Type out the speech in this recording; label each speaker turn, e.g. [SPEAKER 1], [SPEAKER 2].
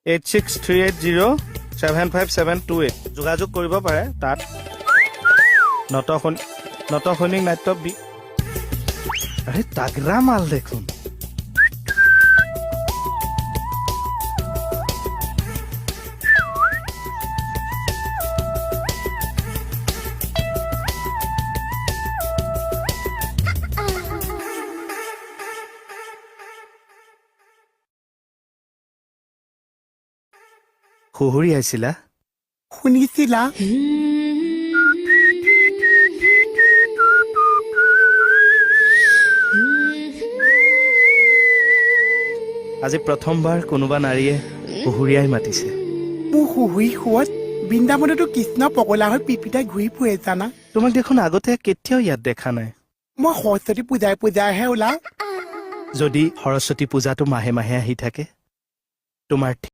[SPEAKER 1] 8638075728 যোগাযোগ কৰিব পাৰে তাত নটসৈনিক নাট্য আৰে তাগৰা মাল দেখোন খুহুৰি আছিলা
[SPEAKER 2] শুনিছিলা
[SPEAKER 1] আজি প্ৰথমবাৰ কোনোবা নাৰীয়ে খুহুৰিয়াই মাতিছে
[SPEAKER 2] মোৰ শুহুৰি শুৱত বৃন্দাবনতো কৃষ্ণ পগলা হৈ পিপিতাই ঘূৰি ফুৰে জানা
[SPEAKER 1] তোমাক দেখোন আগতে কেতিয়াও ইয়াত দেখা নাই
[SPEAKER 2] মই সৰস্বতী পূজাইহে ওলাও
[SPEAKER 1] যদি সৰস্বতী পূজাটো মাহে মাহে আহি থাকে তোমাৰ